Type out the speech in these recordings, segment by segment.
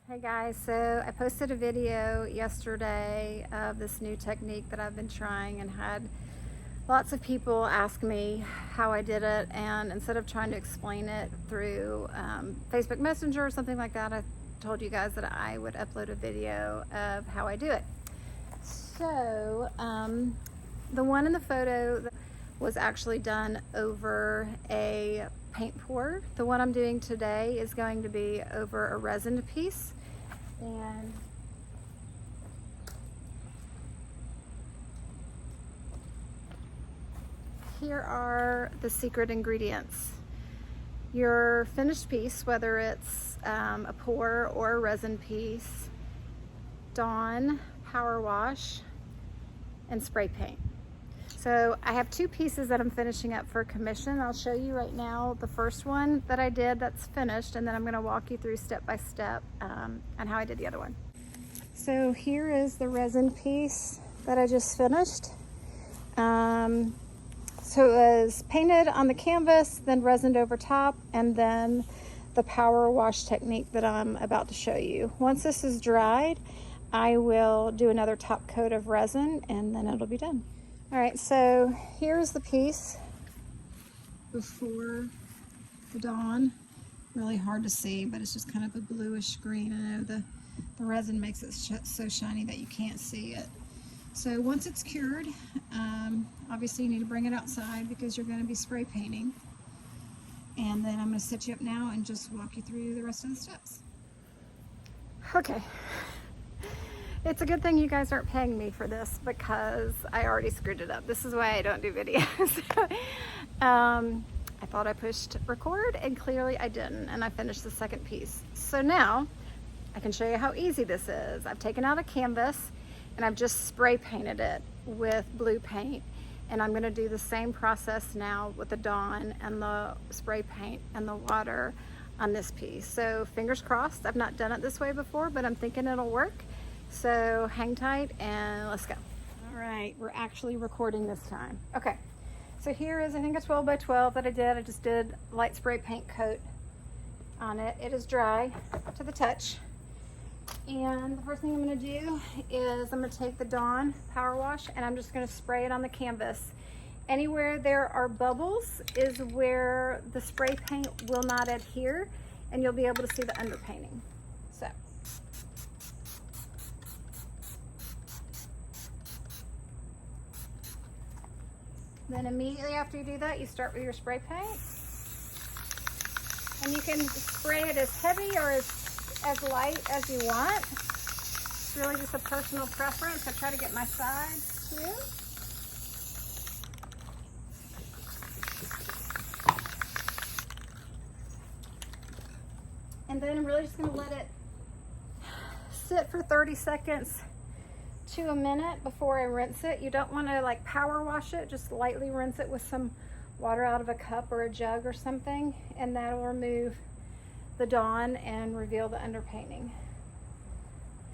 Hey guys, so I posted a video yesterday of this new technique that I've been trying and had lots of people ask me how I did it, and instead of trying to explain it through Facebook Messenger or something like that, I told you guys that I would upload a video of how I do it. So the one in the photo was actually done over a paint pour. The one I'm doing today is going to be over a resin piece. And here are the secret ingredients. Your finished piece, whether it's a pour or a resin piece, Dawn Powerwash, and spray paint. So I have two pieces that I'm finishing up for commission. I'll show you right now the first one that I did that's finished, and then I'm going to walk you through step by step on how I did the other one. So here is the resin piece that I just finished. So it was painted on the canvas, then resined over top, and then the power wash technique that I'm about to show you. Once this is dried, I will do another top coat of resin and then it'll be done. All right, so here's the piece before the Dawn. Really hard to see, but it's just kind of a bluish green. I know the resin makes it so shiny that you can't see it. So once it's cured, obviously you need to bring it outside because you're going to be spray painting. And then I'm going to set you up now and just walk you through the rest of the steps. Okay. It's a good thing you guys aren't paying me for this because I already screwed it up. This is why I don't do videos. I thought I pushed record and clearly I didn't, and I finished the second piece. So now I can show you how easy this is. I've taken out a canvas and I've just spray painted it with blue paint, and I'm gonna do the same process now with the Dawn and the spray paint and the water on this piece. So fingers crossed. I've not done it this way before, but I'm thinking it'll work. So hang tight and let's go. All right, we're actually recording this time. Okay, so here is, I think a 12 by 12 that I did. I just did light spray paint coat on it. It is dry to the touch. And the first thing I'm gonna do is I'm gonna take the Dawn Power Wash and I'm just gonna spray it on the canvas. Anywhere there are bubbles is where the spray paint will not adhere and you'll be able to see the underpainting. So. Then immediately after you do that, you start with your spray paint. And you can spray it as heavy or as light as you want. It's really just a personal preference. I try to get my sides too. And then I'm really just gonna let it sit for 30 seconds to a minute before I rinse it. You don't want to like power wash it, just lightly rinse it with some water out of a cup or a jug or something, and that'll remove the Dawn and reveal the underpainting.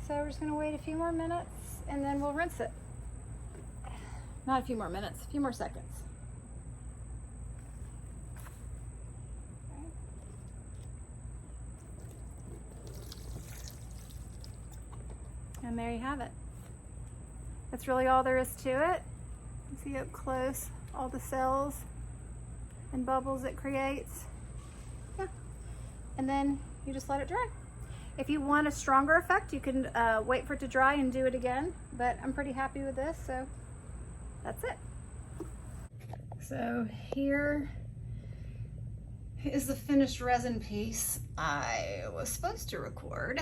So we're just going to wait a few more minutes and then we'll rinse it. Not a few more minutes, a few more seconds. Okay. And there you have it. That's really all there is to it. You can see up close all the cells and bubbles it creates. Yeah. And then you just let it dry. If you want a stronger effect, you can wait for it to dry and do it again, but I'm pretty happy with this, so that's it. So here is the finished resin piece. I was supposed to record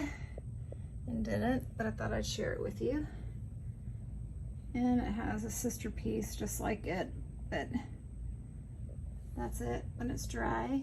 and didn't, but I thought I'd share it with you. And it has a sister piece just like it, but that's it when it's dry.